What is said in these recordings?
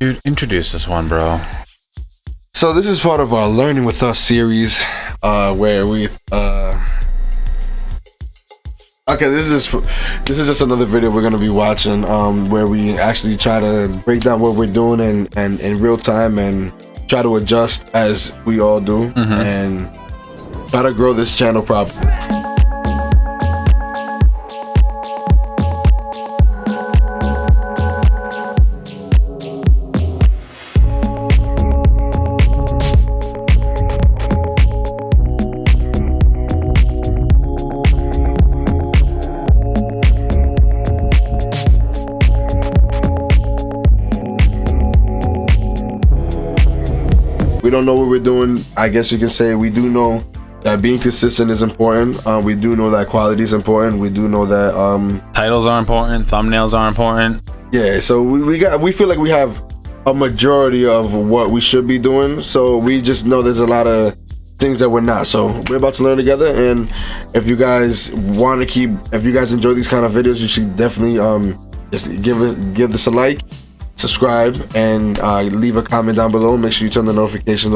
Dude, introduce this one, bro. So this is part of our Learning With Us series, where we okay, this is just another video we're gonna be watching, where we actually try to break down what we're doing and in real time and try to adjust as we all do, and try to grow this channel properly. We don't know what we're doing. I guess you can say we do know that being consistent is important. We do know that quality is important. We do know that titles are important, thumbnails are important. Yeah, so we feel like we have a majority of what we should be doing. So we just know there's a lot of things that we're not. So we're about to learn together. And if you guys if you guys enjoy these kind of videos, you should definitely just give this a like, subscribe, and leave a comment down below. Make sure you turn the notifications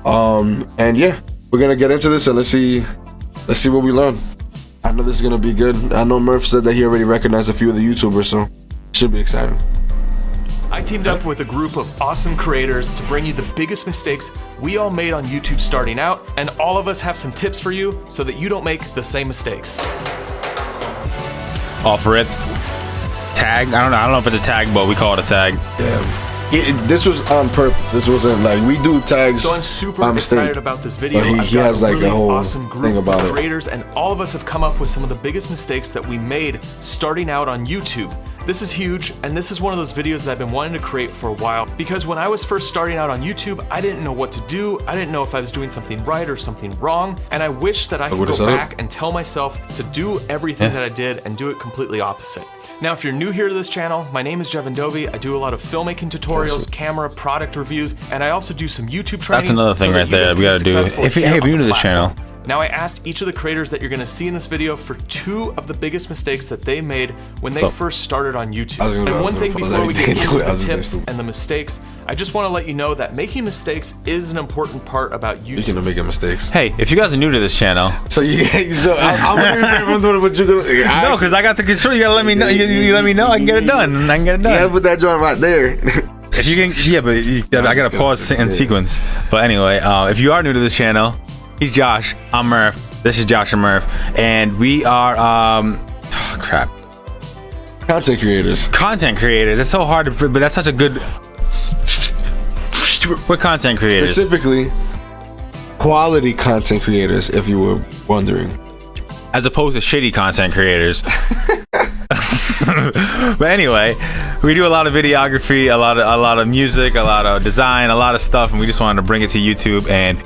on, and yeah, we're gonna get into this and let's see what we learn. I know this is gonna be good. I know Murph said that he already recognized a few of the YouTubers, so it should be exciting. I teamed up with a group of awesome creators to bring you the biggest mistakes we all made on YouTube starting out, and all of us have some tips for you so that you don't make the same mistakes. Offer it. Tag? I don't know if it's a tag, but we call it a tag. Yeah. This was on purpose. This wasn't like we do tags. So I'm super excited about this video. He has like really a whole awesome group thing about of creators, and all of us have come up with some of the biggest mistakes that we made starting out on YouTube. This is huge, and this is one of those videos that I've been wanting to create for a while, because when I was first starting out on YouTube, I didn't know what to do. I didn't know if I was doing something right or something wrong, and I wish that I could go back and tell myself to do everything that I did and do it completely opposite. Now, if you're new here to this channel, my name is Jeven Dovey. I do a lot of filmmaking tutorials, camera, product reviews, and I also do some YouTube training. That's another thing right there we gotta do. If you're new to this channel. Now, I asked each of the creators that you're gonna see in this video for 2 of the biggest mistakes that they made when they first started on YouTube. And one thing before we get into the tips and the mistakes, I just wanna let you know that making mistakes is an important part about YouTube. Speaking of making mistakes. Hey, if you guys are new to this channel. So I'm doing what you're gonna. No, because I got the control. You gotta let me know. You let me know. I can get it done. I can get it done. Yeah, put that joint right there. If you can, yeah, but I gotta pause in sequence. But anyway, if you are new to this channel, he's Josh. I'm Murph. This is Josh and Murph, and we are crap. Content creators. Content creators. It's so hard to, but that's such a good. We're content creators. Specifically, quality content creators, if you were wondering, as opposed to shitty content creators. But anyway, we do a lot of videography, a lot of music, a lot of design, a lot of stuff, and we just wanted to bring it to YouTube. And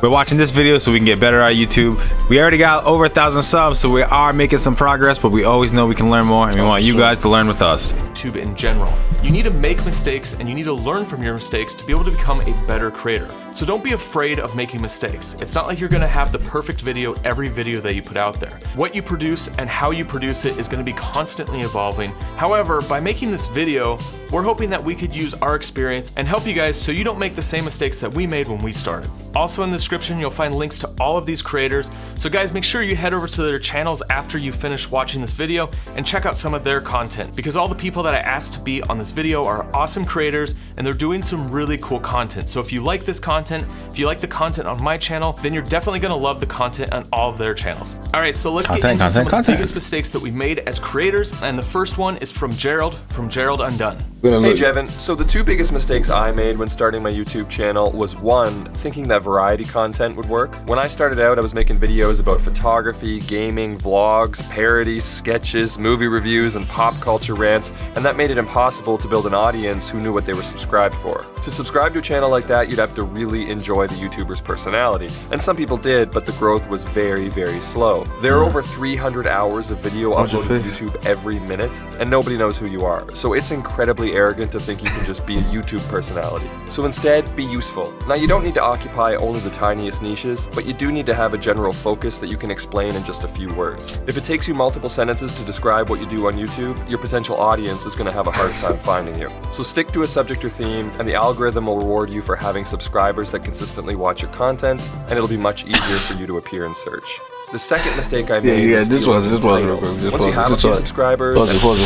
we're watching this video so we can get better at YouTube. We already got over 1,000 subs, so we are making some progress, but we always know we can learn more, and we want you guys to learn with us. YouTube in general. You need to make mistakes, and you need to learn from your mistakes to be able to become a better creator. So don't be afraid of making mistakes. It's not like you're gonna have the perfect video every video that you put out there. What you produce and how you produce it is gonna be constantly evolving. However, by making this video, we're hoping that we could use our experience and help you guys so you don't make the same mistakes that we made when we started. Also in the description, you'll find links to all of these creators. So guys, make sure you head over to their channels after you finish watching this video and check out some of their content, because all the people that I asked to be on this video are awesome creators, and they're doing some really cool content. So if you like this content, if you like the content on my channel, then you're definitely gonna love the content on all of their channels. All right, so let's get into some of the biggest mistakes that we've made as creators, and the first one is from Gerald Undone. Hey Jeven, so the 2 biggest mistakes I made when starting my YouTube channel was 1, thinking that variety content would work. When I started out, I was making videos about photography, gaming, vlogs, parodies, sketches, movie reviews, and pop culture rants, and that made it impossible to build an audience who knew what they were subscribed for. To subscribe to a channel like that, you'd have to really enjoy the YouTuber's personality, and some people did, but the growth was very, very slow. There are over 300 hours of video uploaded to YouTube every minute, and nobody knows who you are, so it's incredibly arrogant to think you can just be a YouTube personality. So instead, be useful. Now, you don't need to occupy only the tiniest niches, but you do need to have a general focus that you can explain in just a few words. If it takes you multiple sentences to describe what you do on YouTube, your potential audience is going to have a hard time finding you. So stick to a subject or theme, and the algorithm will reward you for having subscribers that consistently watch your content, and it'll be much easier for you to appear in search. The second mistake I made. Yeah, this was real quick. Once you have a few subscribers. Pause.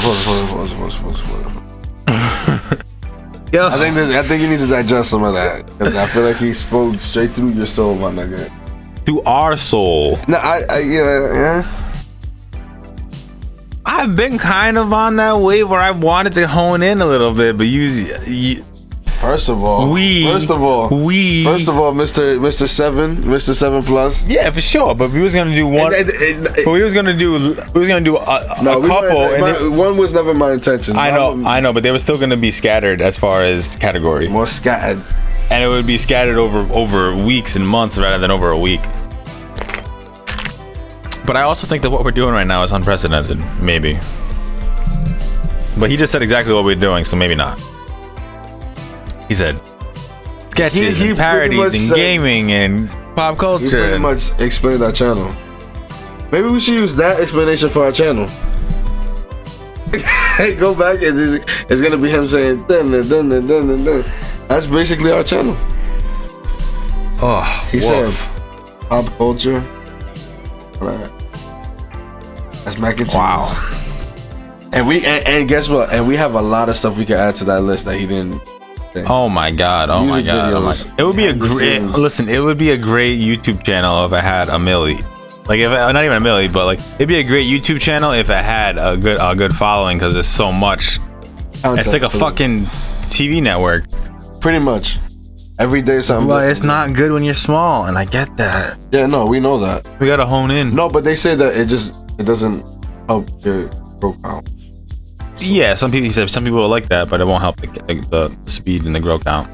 Yo, I think you need to digest some of that, because I feel like he spoke straight through your soul, my nigga. to our soul. No, yeah. I've been kind of on that wave where I wanted to hone in a little bit, but you First of all, Mr. 7 Plus. Yeah, for sure. But we was gonna do one. But we was gonna do a couple. One was never my intention. I know, but they were still gonna be scattered as far as category. More scattered. And it would be scattered over weeks and months rather than over a week. But I also think that what we're doing right now is unprecedented, maybe. But he just said exactly what we're doing, so maybe not. He said sketches and parodies and gaming and pop culture. He pretty much explained our channel. Maybe we should use that explanation for our channel. Go back and it's gonna be him saying dun. That's basically our channel. Oh, he said pop culture. Right. That's mac and cheese. Wow. And guess what? And we have a lot of stuff we can add to that list that he didn't say. Oh my god. It would be a great it would be a great YouTube channel if it had a milli. Like if not even a milli, but like it'd be a great YouTube channel if it had a good following, because there's so much. It's like a fucking TV network. Pretty much. Every day something. Well, it's not good when you're small, and I get that. Yeah, no, we know that. We gotta hone in. No, but they say that it doesn't help your growth count. Yeah, some people will like that, but it won't help the speed and the growth count.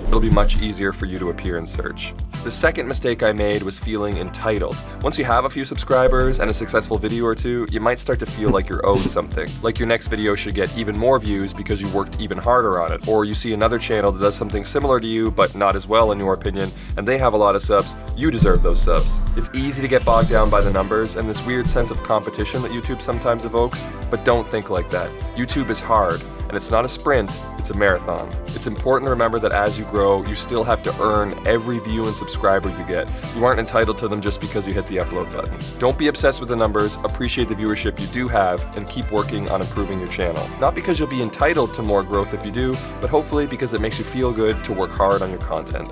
It'll be much easier for you to appear in search. The second mistake I made was feeling entitled. Once you have a few subscribers and a successful video or two, you might start to feel like you're owed something. Like your next video should get even more views because you worked even harder on it. Or you see another channel that does something similar to you, but not as well in your opinion, and they have a lot of subs, you deserve those subs. It's easy to get bogged down by the numbers and this weird sense of competition that YouTube sometimes evokes, but don't think like that. YouTube is hard, and it's not a sprint, it's a marathon. It's important to remember that as you grow, you still have to earn every view and subscriber you get. You aren't entitled to them just because you hit the upload button. Don't be obsessed with the numbers, appreciate the viewership you do have, and keep working on improving your channel. Not because you'll be entitled to more growth if you do, but hopefully because it makes you feel good to work hard on your content.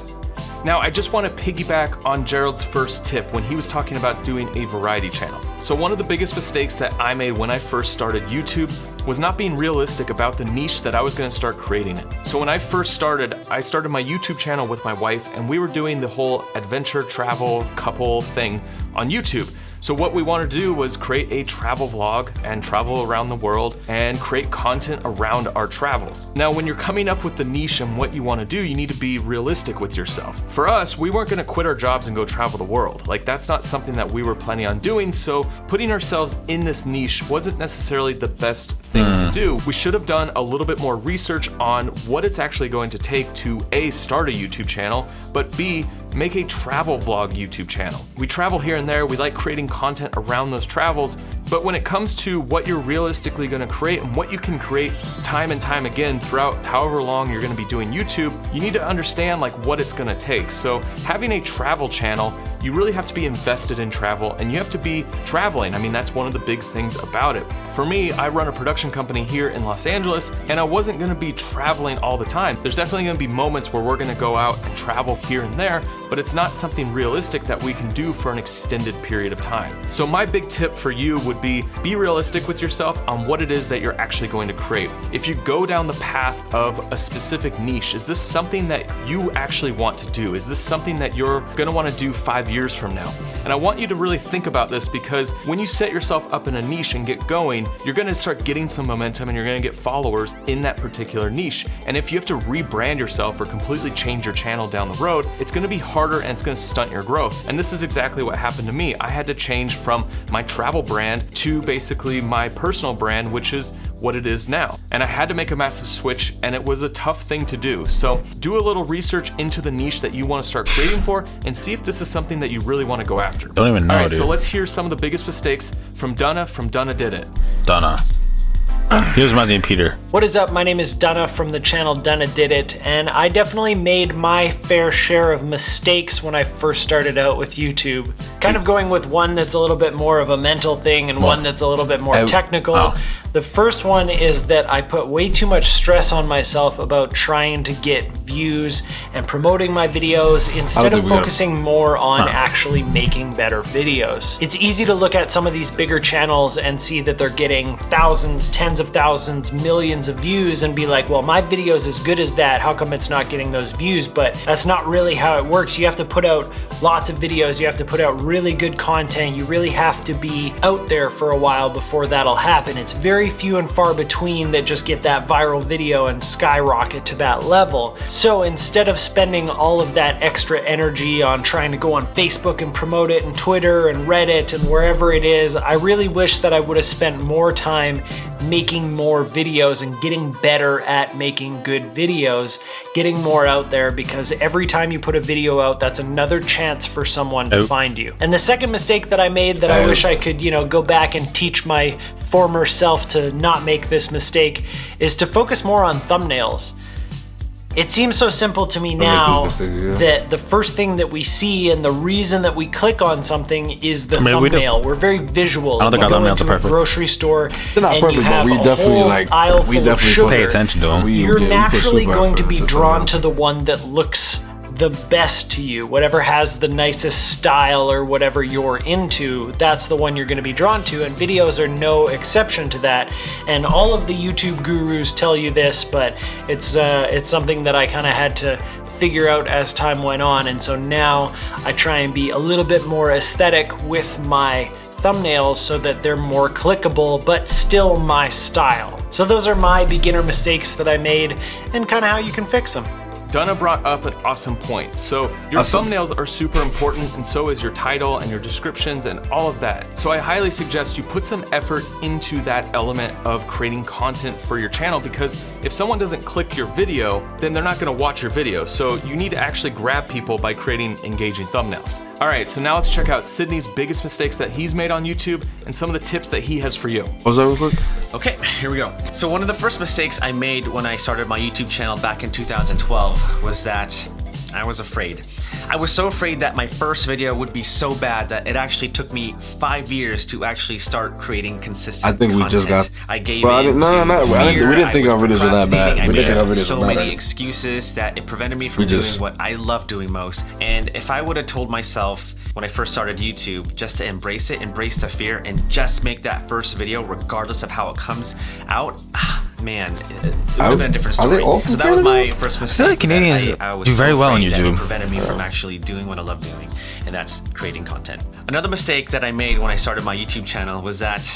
Now, I just want to piggyback on Gerald's first tip when he was talking about doing a variety channel. So one of the biggest mistakes that I made when I first started YouTube was not being realistic about the niche that I was going to start creating it. So when I first started, I started my YouTube channel with my wife, and we were doing the whole adventure, travel, couple thing on YouTube. So what we wanted to do was create a travel vlog and travel around the world and create content around our travels. Now, when you're coming up with the niche and what you want to do, you need to be realistic with yourself. For us, we weren't going to quit our jobs and go travel the world. Like, that's not something that we were planning on doing. So putting ourselves in this niche wasn't necessarily the best thing to do. We should have done a little bit more research on what it's actually going to take to A, start a YouTube channel, but B, make a travel vlog YouTube channel. We travel here and there, we like creating content around those travels, but when it comes to what you're realistically gonna create and what you can create time and time again throughout however long you're gonna be doing YouTube, you need to understand like what it's gonna take. So having a travel channel, you really have to be invested in travel and you have to be traveling. I mean, that's one of the big things about it. For me, I run a production company here in Los Angeles, and I wasn't gonna be traveling all the time. There's definitely gonna be moments where we're gonna go out and travel here and there, but it's not something realistic that we can do for an extended period of time. So my big tip for you would be realistic with yourself on what it is that you're actually going to create. If you go down the path of a specific niche, is this something that you actually want to do? Is this something that you're gonna wanna do 5 years from now? And I want you to really think about this, because when you set yourself up in a niche and get going, you're gonna start getting some momentum and you're gonna get followers in that particular niche. And if you have to rebrand yourself or completely change your channel down the road, it's gonna be harder and it's gonna stunt your growth. And this is exactly what happened to me. I had to change from my travel brand to basically my personal brand, which is what it is now. And I had to make a massive switch, and it was a tough thing to do. So do a little research into the niche that you want to start creating for, and see if this is something that you really want to go after. Don't even know, All right, dude. so let's hear some of the biggest mistakes from Dunna Did It. Dunna. Here's my name, Peter. What is up? My name is Dunna from the channel Dunna Did It, and I definitely made my fair share of mistakes when I first started out with YouTube. Kind of going with one that's a little bit more of a mental thing and one that's a little bit more technical. The first one is that I put way too much stress on myself about trying to get views and promoting my videos instead of focusing more on actually making better videos. It's easy to look at some of these bigger channels and see that they're getting thousands, tens of thousands, millions of views and be like, well, my video is as good as that. How come it's not getting those views? But that's not really how it works. You have to put out lots of videos. You have to put out really good content. You really have to be out there for a while before that'll happen. It's very few and far between that just get that viral video and skyrocket to that level. So instead of spending all of that extra energy on trying to go on Facebook and promote it and Twitter and Reddit and wherever it is, I really wish that I would have spent more time making more videos and getting better at making good videos, getting more out there, because every time you put a video out, that's another chance for someone to find you. And the second mistake that I made that I wish I could, go back and teach my former self to not make this mistake is to focus more on thumbnails. It seems so simple to me now that the first thing that we see and the reason that we click on something is the thumbnail. We're very visual. I don't think our thumbnails are perfect. A grocery store. They're not perfect, but we definitely pay attention to them. You're naturally going to be drawn to the one that looks the best to you, whatever has the nicest style or whatever you're into, that's the one you're going to be drawn to, and videos are no exception to that. And all of the YouTube gurus tell you this, but it's something that I kind of had to figure out as time went on, and so now I try and be a little bit more aesthetic with my thumbnails so that they're more clickable but still my style. So those are my beginner mistakes that I made and kind of how you can fix them. Dunna brought up an awesome point. So your thumbnails are super important, and so is your title and your descriptions and all of that. So I highly suggest you put some effort into that element of creating content for your channel, because if someone doesn't click your video, then they're not gonna watch your video. So you need to actually grab people by creating engaging thumbnails. All right, so now let's check out Sydney's biggest mistakes that he's made on YouTube and some of the tips that he has for you. What's that real quick? Okay, here we go. So one of the first mistakes I made when I started my YouTube channel back in 2012 was that I was afraid. I was so afraid that my first video would be so bad that it actually took me 5 years to actually start creating consistent I think content. we just got. I gave Well, in we didn't think our videos were that bad. I We didn't think our made videos so were that many bad. excuses that it prevented me from doing what I love doing most. And if I would have told myself when I first started YouTube just to embrace it, embrace the fear, and just make that first video regardless of how it comes out, man, it would have been a different story. So that was my first mistake. I feel like Canadians do very well on YouTube. It prevented me from actually doing what I love doing, and that's creating content. Another mistake that I made when I started my YouTube channel was that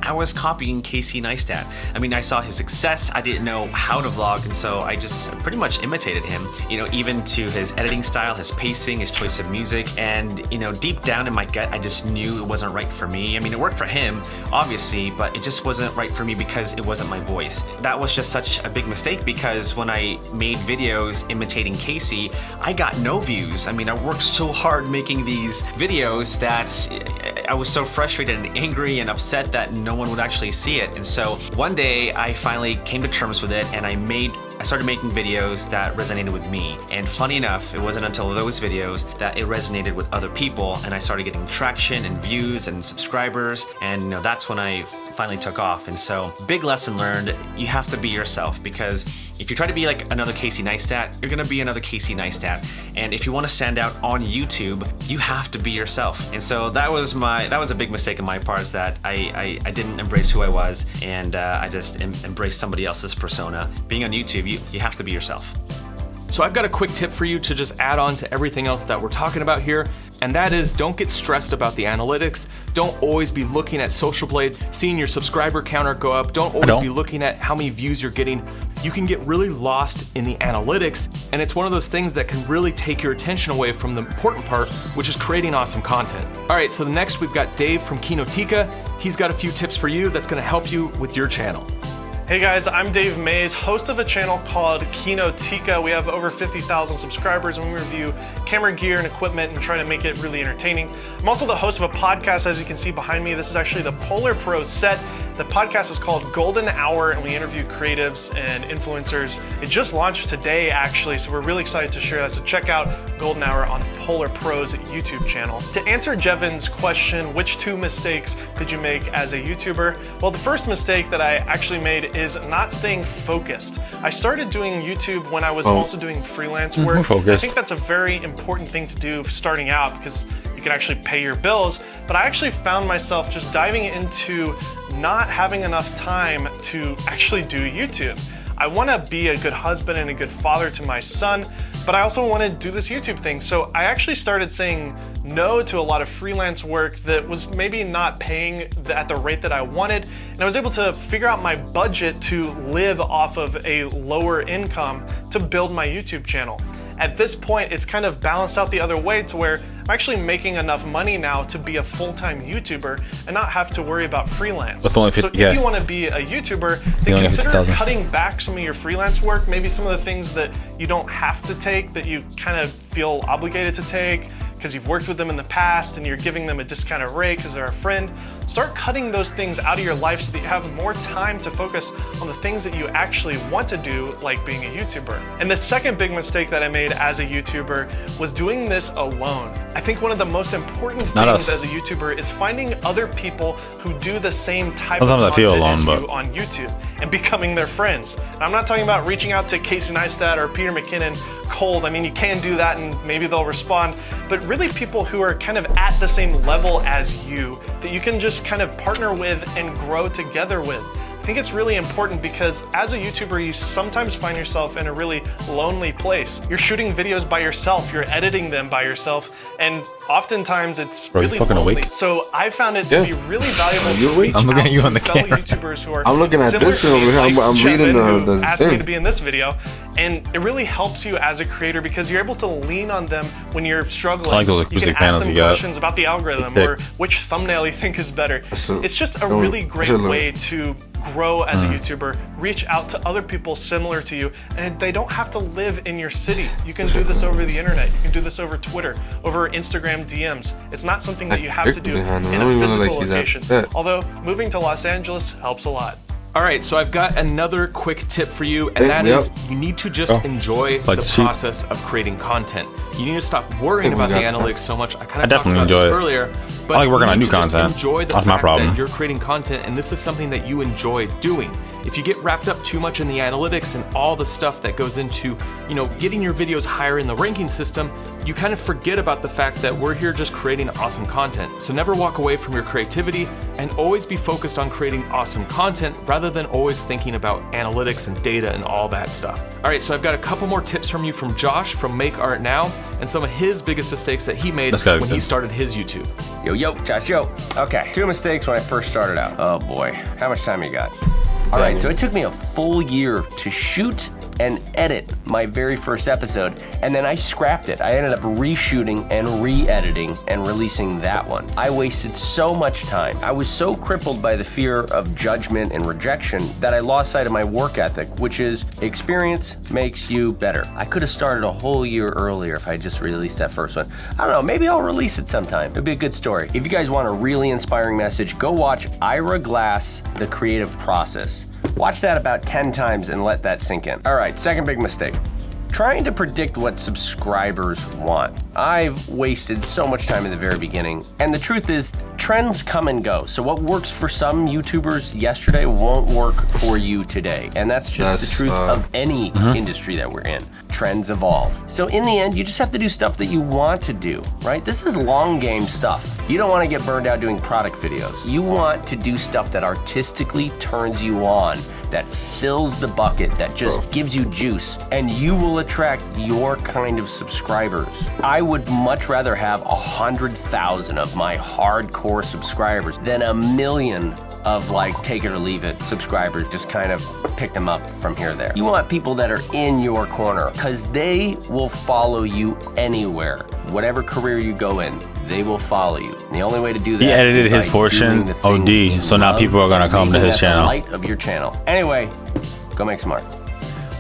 I was copying Casey Neistat. I mean, I saw his success, I didn't know how to vlog, and so I just pretty much imitated him, even to his editing style, his pacing, his choice of music, and deep down in my gut, I just knew it wasn't right for me. I mean, it worked for him, obviously, but it just wasn't right for me because it wasn't my voice. That was just such a big mistake, because when I made videos imitating Casey, I got no views. I mean, I worked so hard making these videos that I was so frustrated and angry and upset that no one would actually see it. And so one day I finally came to terms with it, and I started making videos that resonated with me. And funny enough, it wasn't until those videos that it resonated with other people, and I started getting traction and views and subscribers, and that's when I finally took off. And so, big lesson learned, you have to be yourself, because if you try to be like another Casey Neistat, you're gonna be another Casey Neistat. And if you want to stand out on YouTube, you have to be yourself. And so that was a big mistake on my part, is that I didn't embrace who I was, and I just embraced somebody else's persona. Being on YouTube, you have to be yourself. So I've got a quick tip for you to just add on to everything else that we're talking about here, and that is don't get stressed about the analytics. Don't always be looking at social blades, seeing your subscriber counter go up. Don't always be looking at how many views you're getting. You can get really lost in the analytics, and it's one of those things that can really take your attention away from the important part, which is creating awesome content. All right, so next we've got Dave from Kinotika. He's got a few tips for you that's gonna help you with your channel. Hey guys, I'm Dave Mays, host of a channel called Kinotika. We have over 50,000 subscribers and we review camera gear and equipment and try to make it really entertaining. I'm also the host of a podcast, as you can see behind me. This is actually the Polar Pro set. The podcast is called Golden Hour and we interview creatives and influencers. It just launched today actually, so we're really excited to share that. So check out Golden Hour on Polar Pro's YouTube channel. To answer Jeven's question, which 2 mistakes did you make as a YouTuber? Well, the first mistake that I actually made is not staying focused. I started doing YouTube when I was also doing freelance work. I think that's a very important thing to do starting out because you can actually pay your bills, but I actually found myself just diving into not having enough time to actually do YouTube. I want to be a good husband and a good father to my son, but I also want to do this YouTube thing. So I actually started saying no to a lot of freelance work that was maybe not paying at the rate that I wanted. And I was able to figure out my budget to live off of a lower income to build my YouTube channel. At this point, it's kind of balanced out the other way to where I'm actually making enough money now to be a full-time YouTuber and not have to worry about freelance. With only 50, so if you want to be a YouTuber, then consider cutting back some of your freelance work, maybe some of the things that you don't have to take that you kind of feel obligated to take because you've worked with them in the past and you're giving them a discounted rate because they're a friend. Start cutting those things out of your life so that you have more time to focus on the things that you actually want to do, like being a YouTuber. And the second big mistake that I made as a YouTuber was doing this alone. I think one of the most important things as a YouTuber is finding other people who do the same type of content as you on YouTube and becoming their friends. And I'm not talking about reaching out to Casey Neistat or Peter McKinnon cold. I mean, you can do that and maybe they'll respond, but really people who are kind of at the same level as you that you can just kind of partner with and grow together with. I think it's really important because as a YouTuber, you sometimes find yourself in a really lonely place. You're shooting videos by yourself, you're editing them by yourself, and oftentimes it's really lonely. Awake? So I found it to be really valuable to reach I'm looking out at you on to the fellow camera. YouTubers who are I'm looking at this similar to me, like I'm Jeven, reading who the asked me thing. to be in this video, and it really helps you as a creator because you're able to lean on them when you're struggling. I like those you acoustic can ask panels them you got. questions about the algorithm or which thumbnail you think is better. It's just a really great way to grow as a YouTuber, reach out to other people similar to you, and they don't have to live in your city. You can do this over the internet. You can do this over Twitter, over Instagram DMs. It's not something that you have to do in a physical location. Although moving to Los Angeles helps a lot. All right, so I've got another quick tip for you, and that is you need to just enjoy the process of creating content. You need to stop worrying about the analytics so much. I kind of talked about this earlier, but I like working on new content. content. Enjoy the That's my fact problem. that you're creating content, and this is something that you enjoy doing. If you get wrapped up too much in the analytics and all the stuff that goes into, getting your videos higher in the ranking system, you kind of forget about the fact that we're here just creating awesome content. So never walk away from your creativity and always be focused on creating awesome content rather than always thinking about analytics and data and all that stuff. All right, so I've got a couple more tips from you from Josh from Make Art Now and some of his biggest mistakes that he made when he started his YouTube. Yo, Josh, yo. Okay, 2 mistakes when I first started out. Oh boy, how much time you got? All right, so it took me a full year to shoot and edit my very first episode, and then I scrapped it. I ended up reshooting and re-editing and releasing that one. I wasted so much time. I was so crippled by the fear of judgment and rejection that I lost sight of my work ethic, which is experience makes you better. I could have started a whole year earlier if I just released that first one. I don't know, maybe I'll release it sometime. It'd be a good story. If you guys want a really inspiring message, go watch Ira Glass, The Creative Process. Watch that about 10 times and let that sink in. All right, second big mistake. Trying to predict what subscribers want. I've wasted so much time in the very beginning, and the truth is, trends come and go. So what works for some YouTubers yesterday won't work for you today. And that's just the truth of any industry that we're in. Trends evolve. So in the end, you just have to do stuff that you want to do, right? This is long game stuff. You don't want to get burned out doing product videos. You want to do stuff that artistically turns you on, that fills the bucket, that just gives you juice, and you will attract your kind of subscribers. I would much rather have 100,000 of my hardcore subscribers than 1 million of like take it or leave it subscribers, just kind of pick them up from here or there. You want people that are in your corner, because they will follow you anywhere. Whatever career you go in, they will follow you. And the only way to do that, he edited is his by portion doing the things OD, you so now love, people are gonna come to making his that the channel. light of your channel. Anyway, go make smart.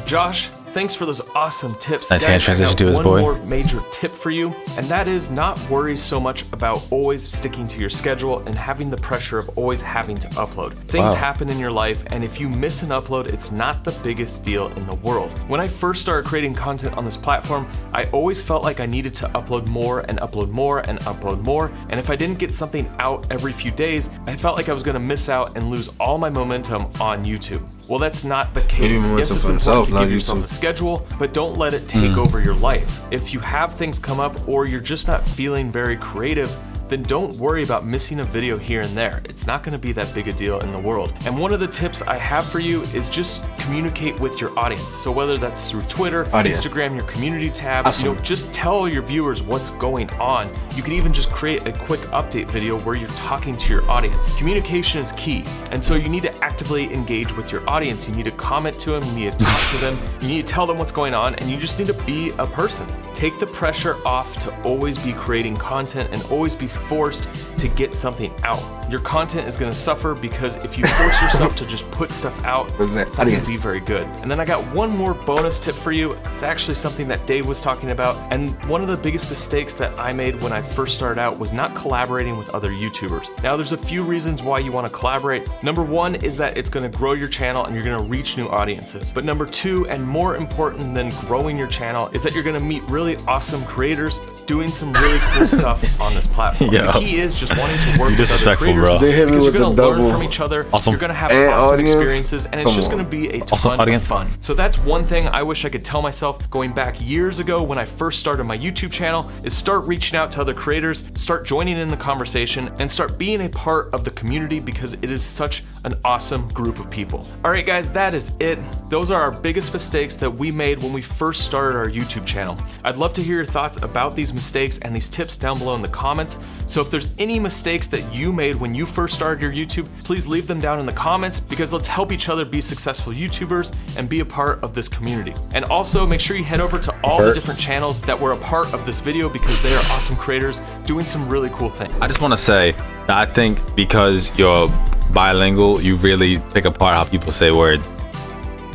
Josh, thanks for those awesome tips. Nice hand Guys, I transition got to his one boy. more major tip for you, and that is not worry so much about always sticking to your schedule and having the pressure of always having to upload. Things happen in your life, and if you miss an upload, it's not the biggest deal in the world. When I first started creating content on this platform, I always felt like I needed to upload more and upload more and upload more, and if I didn't get something out every few days, I felt like I was gonna miss out and lose all my momentum on YouTube. Well, that's not the case. Yes, it's important to give yourself a schedule, but don't let it take over your life. If you have things come up or you're just not feeling very creative, then don't worry about missing a video here and there. It's not gonna be that big a deal in the world. And one of the tips I have for you is just communicate with your audience. So whether that's through Twitter, Instagram, your community tab, you know, just tell your viewers what's going on. You can even just create a quick update video where you're talking to your audience. Communication is key. And so you need to actively engage with your audience. You need to comment to them, you need to talk to them, you need to tell them what's going on, and you just need to be a person. Take the pressure off to always be creating content and always be forced to get something out. Your content is gonna suffer because if you force yourself to just put stuff out, it's not gonna be very good. And then I got one more bonus tip for you. It's actually something that Dave was talking about, and one of the biggest mistakes that I made when I first started out was not collaborating with other YouTubers. Now there's a few reasons why you wanna collaborate. Number one is that it's gonna grow your channel and you're gonna reach new audiences. But number two, and more important than growing your channel, is that you're gonna meet really awesome creators doing some really cool stuff on this platform. Yo. The key is just wanting to work with other creators, bro. They hit me because with you're gonna the learn double. from each other. Awesome. You're gonna have And awesome audience, experiences, and it's just come gonna be a Awesome ton audience. of fun. So that's one thing I wish I could tell myself going back years ago when I first started my YouTube channel, is start reaching out to other creators, start joining in the conversation, and start being a part of the community, because it is such an awesome group of people. All right, guys, that is it. Those are our biggest mistakes that we made when we first started our YouTube channel. I'd love to hear your thoughts about these mistakes and these tips down below in the comments. So if there's any mistakes that you made when you first started your YouTube, please leave them down in the comments, because let's help each other be successful YouTubers and be a part of this community. And also make sure you head over to all the different channels that were a part of this video, because they are awesome creators doing some really cool things. I just want to say that I think because you're bilingual, you really pick apart how people say words.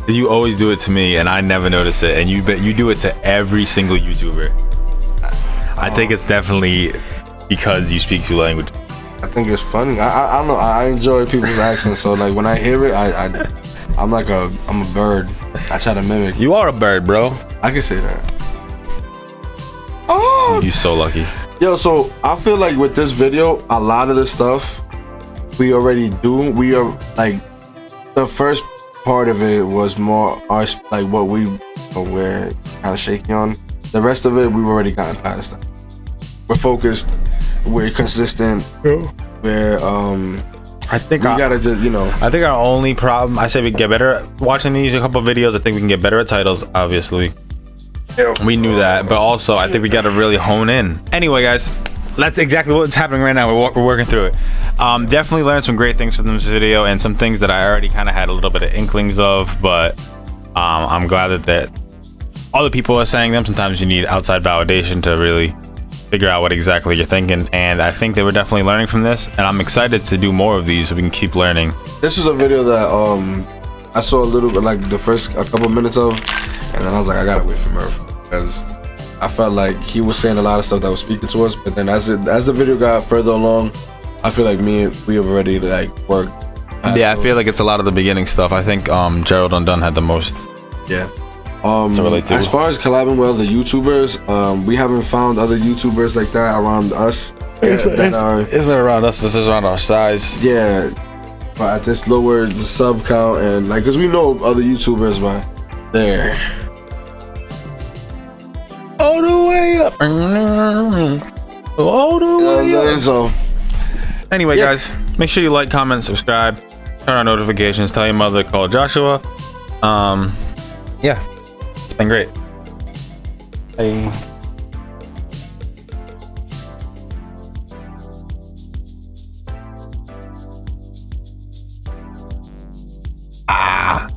You always do it to me, and I never notice it. And you do it to every single YouTuber. I think it's definitely because you speak two languages. I think it's funny. I don't know. I enjoy people's accents. So like when I hear it, I'm a bird. I try to mimic. You are a bird, bro. I can say that. Oh, You so lucky. yo. So I feel like with this video, a lot of the stuff we already do. We are like the first part of it was more our like what we're kind of shaky on. The rest of it we've already gotten past that. We're focused. We're consistent. We're I think we gotta just, you know. I think our only problem, I say we get better at watching these, a couple of videos. I think we can get better at titles, obviously. We knew that, but also I think we got to really hone in. Anyway, guys, that's exactly what's happening right now. We're working through it. Definitely learned some great things from this video, and some things that I already kind of had a little bit of inklings of, but I'm glad that other people are saying them. Sometimes you need outside validation to really figure out what exactly you're thinking, and I think they were definitely learning from this, and I'm excited to do more of these so we can keep learning. This is a video that I saw a little bit, like a couple minutes of, and then I was like, I gotta wait for Murph, because I felt like he was saying a lot of stuff that was speaking to us, but then as the video got further along, I feel like we have already like worked. Yeah, I feel like it's a lot of the beginning stuff. I think Gerald Undone had the most. Yeah. to relate to. As far as collabing with other YouTubers, we haven't found other YouTubers like that around us. It's not around us. This is around our size. Yeah, but at this lower sub count, and like, cause we know other YouTubers, but there. All the way up. All the way up. So anyway, guys, make sure you like, comment, subscribe. turn on notifications, tell your mother to call Joshua. Yeah, it's been great. Hey. Ah.